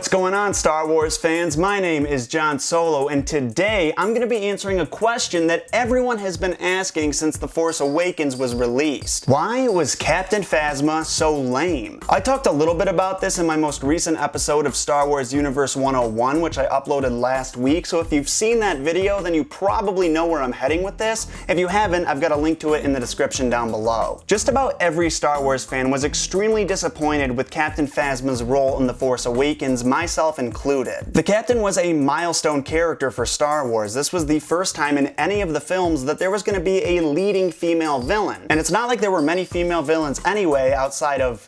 What's going on, Star Wars fans? My name is Jon Solo, and today I'm going to be answering a question that everyone has been asking since The Force Awakens was released. Why was Captain Phasma so lame? I talked a little bit about this in my most recent episode of Star Wars Universe 101, which I uploaded last week, so if you've seen that video, then you probably know where I'm heading with this. If you haven't, I've got a link to it in the description down below. Just about every Star Wars fan was extremely disappointed with Captain Phasma's role in The Force Awakens, myself included. The Captain was a milestone character for Star Wars. This was the first time in any of the films that there was going to be a leading female villain. And it's not like there were many female villains anyway outside of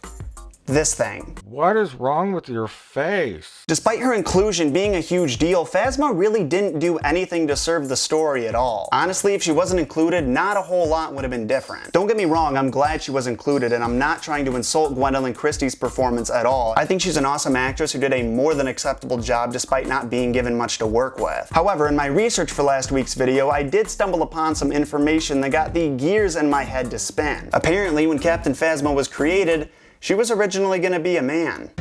this thing. What is wrong with your face? Despite her inclusion being a huge deal, Phasma really didn't do anything to serve the story at all. Honestly, if she wasn't included, not a whole lot would have been different. Don't get me wrong, I'm glad she was included, and I'm not trying to insult Gwendoline Christy's performance at all. I think she's an awesome actress who did a more than acceptable job despite not being given much to work with. However, in my research for last week's video, I did stumble upon some information that got the gears in my head to spin. Apparently, when Captain Phasma was created, she was originally going to be a man.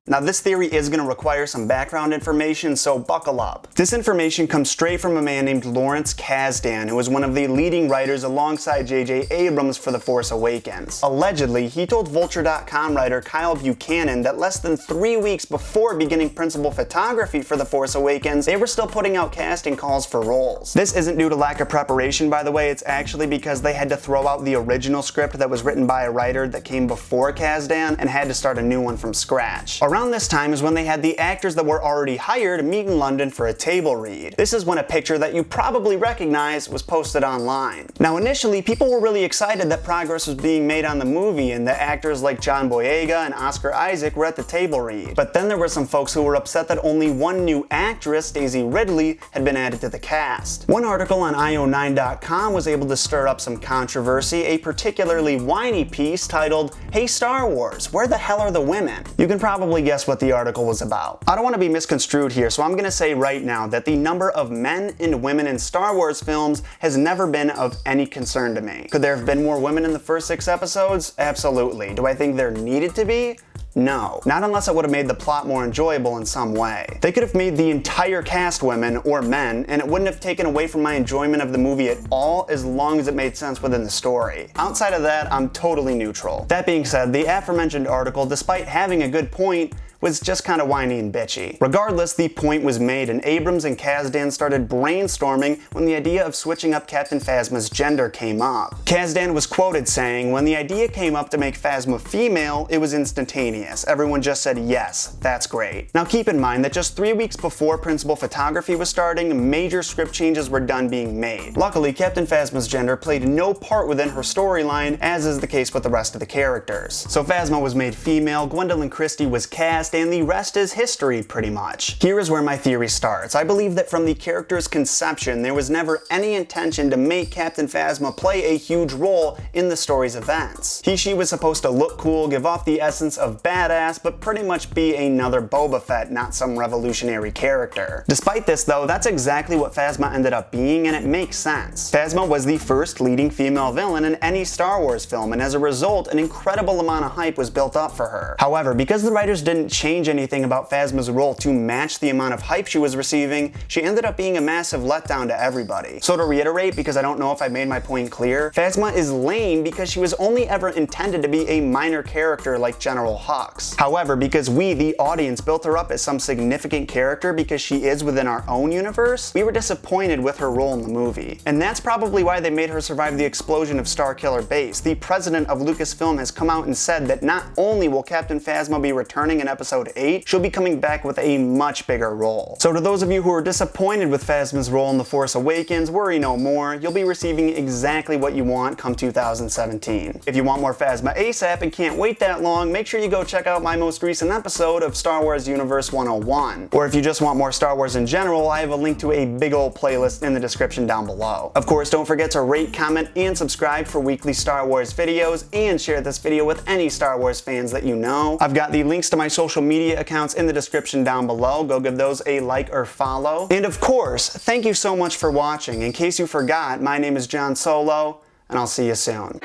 Now this theory is going to require some background information, so buckle up. This information comes straight from a man named Lawrence Kasdan, who was one of the leading writers alongside J.J. Abrams for The Force Awakens. Allegedly, he told Vulture.com writer Kyle Buchanan that less than 3 weeks before beginning principal photography for The Force Awakens, they were still putting out casting calls for roles. This isn't due to lack of preparation, by the way, it's actually because they had to throw out the original script that was written by a writer that came before Kasdan and had to start a new one from scratch. Around this time is when they had the actors that were already hired meet in London for a table read. This is when a picture that you probably recognize was posted online. Now initially, people were really excited that progress was being made on the movie and that actors like John Boyega and Oscar Isaac were at the table read. But then there were some folks who were upset that only one new actress, Daisy Ridley, had been added to the cast. One article on io9.com was able to stir up some controversy, a particularly whiny piece titled, "Hey Star Wars, where the hell are the women?" You can probably guess what the article was about. I don't want to be misconstrued here, so I'm going to say right now that the number of men and women in Star Wars films has never been of any concern to me. Could there have been more women in the first 6 episodes? Absolutely. Do I think there needed to be? No. Not unless it would have made the plot more enjoyable in some way. They could have made the entire cast women or men, and it wouldn't have taken away from my enjoyment of the movie at all as long as it made sense within the story. Outside of that, I'm totally neutral. That being said, the aforementioned article, despite having a good point, was just kind of whiny and bitchy. Regardless, the point was made, and Abrams and Kasdan started brainstorming when the idea of switching up Captain Phasma's gender came up. Kasdan was quoted saying, "When the idea came up to make Phasma female, it was instantaneous. Everyone just said, yes, that's great." Now keep in mind that just 3 weeks before principal photography was starting, major script changes were done being made. Luckily, Captain Phasma's gender played no part within her storyline, as is the case with the rest of the characters. So Phasma was made female, Gwendoline Christy was cast, and the rest is history, pretty much. Here is where my theory starts. I believe that from the character's conception, there was never any intention to make Captain Phasma play a huge role in the story's events. She was supposed to look cool, give off the essence of badass, but pretty much be another Boba Fett, not some revolutionary character. Despite this though, that's exactly what Phasma ended up being, and it makes sense. Phasma was the first leading female villain in any Star Wars film, and as a result, an incredible amount of hype was built up for her. However, because the writers didn't change anything about Phasma's role to match the amount of hype she was receiving, she ended up being a massive letdown to everybody. So to reiterate, because I don't know if I made my point clear, Phasma is lame because she was only ever intended to be a minor character like General Hux. However, because we, the audience, built her up as some significant character because she is within our own universe, we were disappointed with her role in the movie. And that's probably why they made her survive the explosion of Starkiller Base. The president of Lucasfilm has come out and said that not only will Captain Phasma be returning in episode 8, she'll be coming back with a much bigger role. So to those of you who are disappointed with Phasma's role in The Force Awakens, worry no more, you'll be receiving exactly what you want come 2017. If you want more Phasma ASAP and can't wait that long, make sure you go check out my most recent episode of Star Wars Universe 101. Or if you just want more Star Wars in general, I have a link to a big old playlist in the description down below. Of course, don't forget to rate, comment, and subscribe for weekly Star Wars videos, and share this video with any Star Wars fans that you know. I've got the links to my social social media accounts in the description down below. Go give those a like or follow. And of course, thank you so much for watching. In case you forgot, my name is Jon Solo, and I'll see you soon.